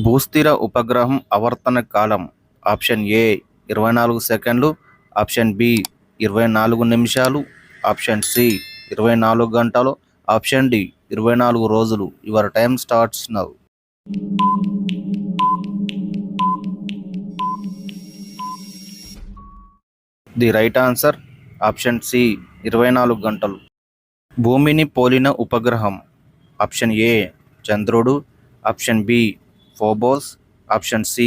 భూస్థిర ఉపగ్రహం ఆవర్తన కాలం option A 24 సెకన్లు, ఆప్షన్ బి 24 నిమిషాలు, ఆప్షన్ సి 24 గంటలు, ఆప్షన్ డి 24 రోజులు. Your time starts now. The right answer option C 24 గంటలు. భూమిని పోలిన ఉపగ్రహం ఆప్షన్ ఏ చంద్రుడు, option B Phobos, option C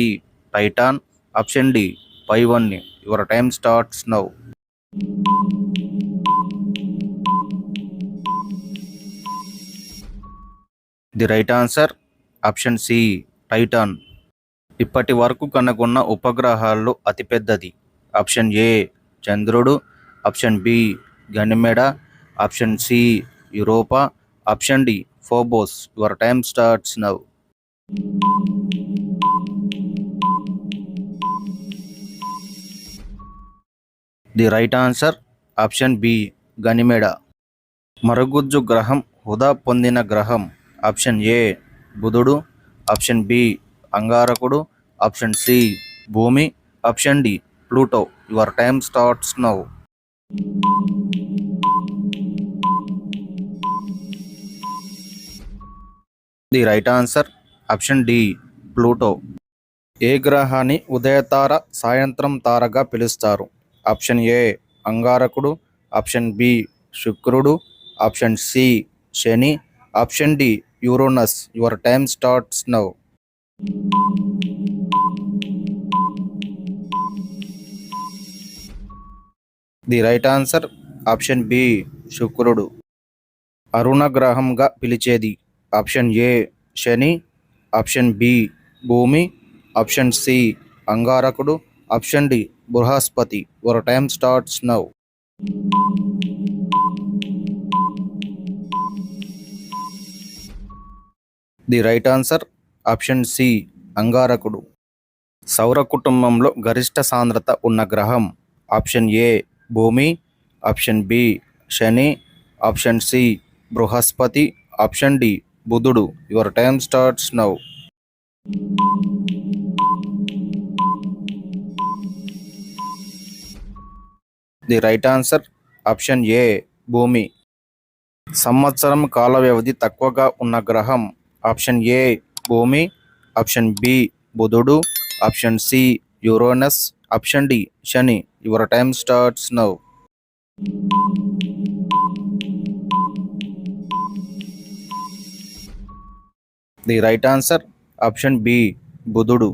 Titan, option D పైవన్నీ. Your time starts now. The right answer option C Titan. ఇప్పటి వరకు కనుగొన్న ఉపగ్రహాల్లో అతిపెద్దది ఆప్షన్ ఏ చంద్రుడు, option B Ganymede, option C Europa, option D Phobos. Your time starts now. The right answer option B Ganymede. మరుగుజ్జు గ్రహం హోదా పొందిన గ్రహం ఆప్షన్ ఏ బుధుడు, ఆప్షన్ బి అంగారకుడు, ఆప్షన్ సి భూమి, option D Pluto. Your time starts now. The right answer option D Pluto. ఏ గ్రహాన్ని ఉదయతార సాయంత్రం తారగా పిలుస్తారు? ఆప్షన్ ఏ అంగారకుడు, ఆప్షన్ బి శుక్రుడు, ఆప్షన్ సి శని, option D Uranus. Your time starts now. The right answer option B శుక్రుడు. అరుణ గ్రహంగా పిలిచేది ఆప్షన్ ఏ శని, ఆప్షన్ బి భూమి, ఆప్షన్ సి అంగారకుడు, ఆప్షన్ డి బృహస్పతి. Your time starts now. The right answer option C అంగారకుడు. సౌర కుటుంబంలో గరిష్ట సాంద్రత ఉన్న గ్రహం ఆప్షన్ ఏ భూమి, ఆప్షన్ బి శని, ఆప్షన్ సి బృహస్పతి, ఆప్షన్ డి బుధుడు. Your time starts now. The right answer option A భూమి. సంవత్సరం కాల వ్యవధి తక్కువగా ఉన్న గ్రహం ఆప్షన్ ఏ భూమి, ఆప్షన్ బి బుధుడు, option C Uranus, option D శని. Your time starts now. The right answer option B బుధుడు.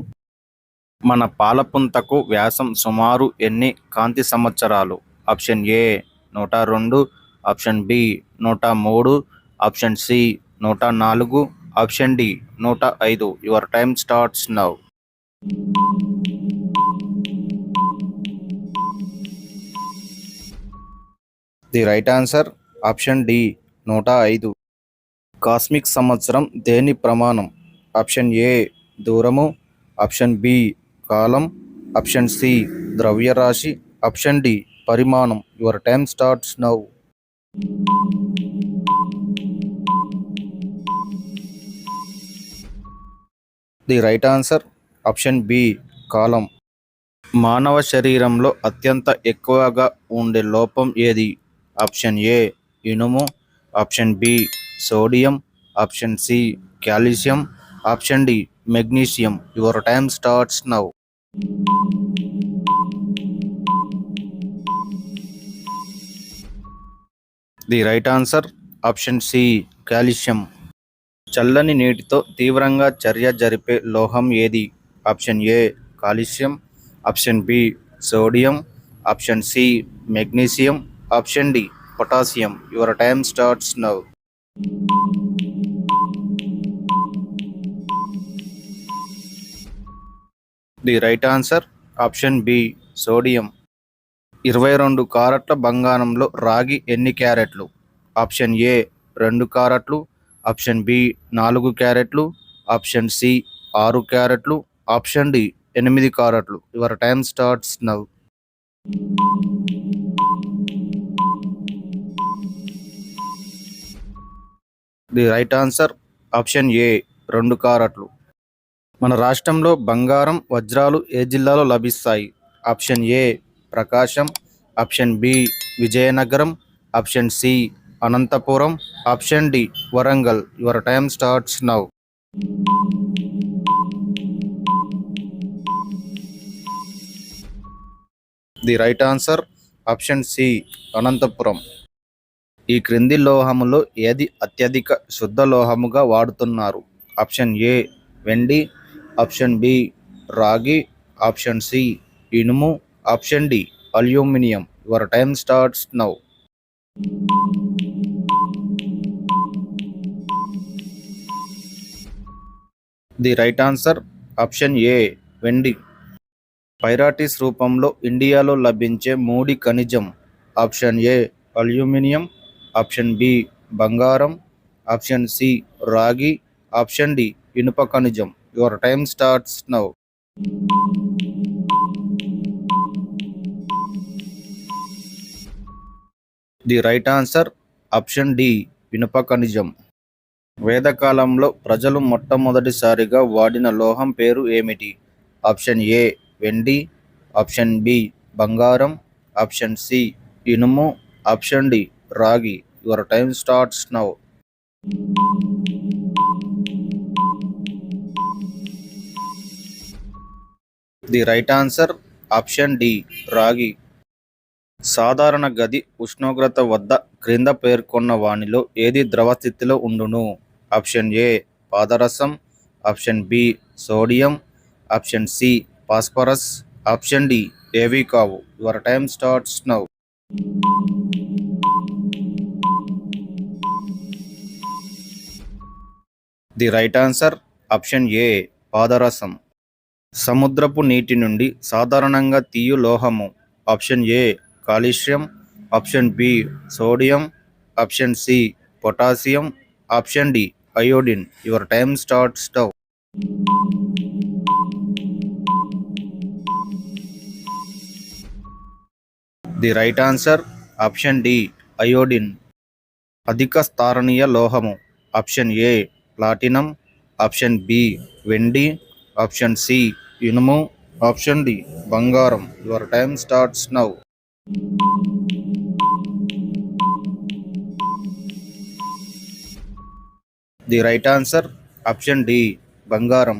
మన పాలపుంతకు వ్యాసం సుమారు ఎన్ని కాంతి సంవత్సరాలు? Option A 102, option B 103, option C 104, option D 105. Your time starts now. The right answer option D 105. Cosmic సంవత్సరం దేని ప్రమాణం? ఆప్షన్ ఏ దూరము, ఆప్షన్ బి కాలం, ఆప్షన్ సి ద్రవ్యరాశి, ఆప్షన్ డి పరిమాణం. Your time starts now. The right answer option B కాలం. మానవ శరీరంలో అత్యంత ఎక్కువగా ఉండే లోపం ఏది? ఆప్షన్ ఏ ఇనుము, option B sodium, option C calcium, option D magnesium. Your time starts now. The right answer option C calcium. చల్లని నీటితో తీవ్రంగా చర్య జరిపే లోహం ఏది? Option A calcium, option B sodium, option C magnesium, option D potassium. Your time starts now. The right answer option B sodium. 22 కారట్ల బంగారంలో రాగి ఎన్ని క్యారెట్లు? ఆప్షన్ ఏ 2 క్యారెట్లు, ఆప్షన్ బి 4 క్యారెట్లు, ఆప్షన్ సి 6 క్యారెట్లు, ఆప్షన్ డి 8 క్యారెట్లు. Your time starts now. The right answer option A 2 క్యారెట్లు. మన రాష్ట్రంలో బంగారం వజ్రాలు ఏ జిల్లాలో లభిస్తాయి? Option A Prakasam, option B Vizianagaram, option C Anantapuram, option D Warangal. Your time starts now. The right answer option C Anantapuram. ఈ క్రింది లోహములో ఏది అత్యధిక శుద్ధ లోహముగా వాడుతున్నారు? ఆప్షన్ ఏ వెండి, ఆప్షన్ బి రాగి, ఆప్షన్ సి ఇనుము, option D aluminium. Your time starts now. The right answer option A వెండి. పైరాటిస్ రూపంలో ఇండియాలో లభించే మూడి ఖనిజం. Option A aluminium, option B బంగారం, ఆప్షన్ సి రాగి, ఆప్షన్ డి ఇనుప ఖనిజం. Your time starts now. The right answer option D ఇనుప ఖనిజం. వేదకాలంలో ప్రజలు మొట్టమొదటిసారిగా వాడిన లోహం పేరు ఏమిటి? ఆప్షన్ ఏ వెండి, ఆప్షన్ బి బంగారం, ఆప్షన్ సి ఇనుము, ఆప్షన్ డి రాగి. Your time starts now. The right answer option D రాగి. సాధారణ గది ఉష్ణోగ్రత వద్ద క్రింద పేర్కొన్న వానిలో ఏది ద్రవ స్థితిలో ఉండును? ఆప్షన్ ఏ పాదరసం, option B sodium, option C phosphorus, option D ఏవి కావు. Your time starts now. The right answer option A పాదరసం. సముద్రపు నీటి నుండి సాధారణంగా తీయు లోహము. Option A calcium, option B sodium, option C potassium, option D iodine. Your time starts now. The right answer option D iodine. అధిక స్థారణీయ లోహము. Option A platinum, option B వెండి, ఆప్షన్ సి ఇనుము, ఆప్షన్ డి బంగారం. Your time starts now. The right answer option D బంగారం.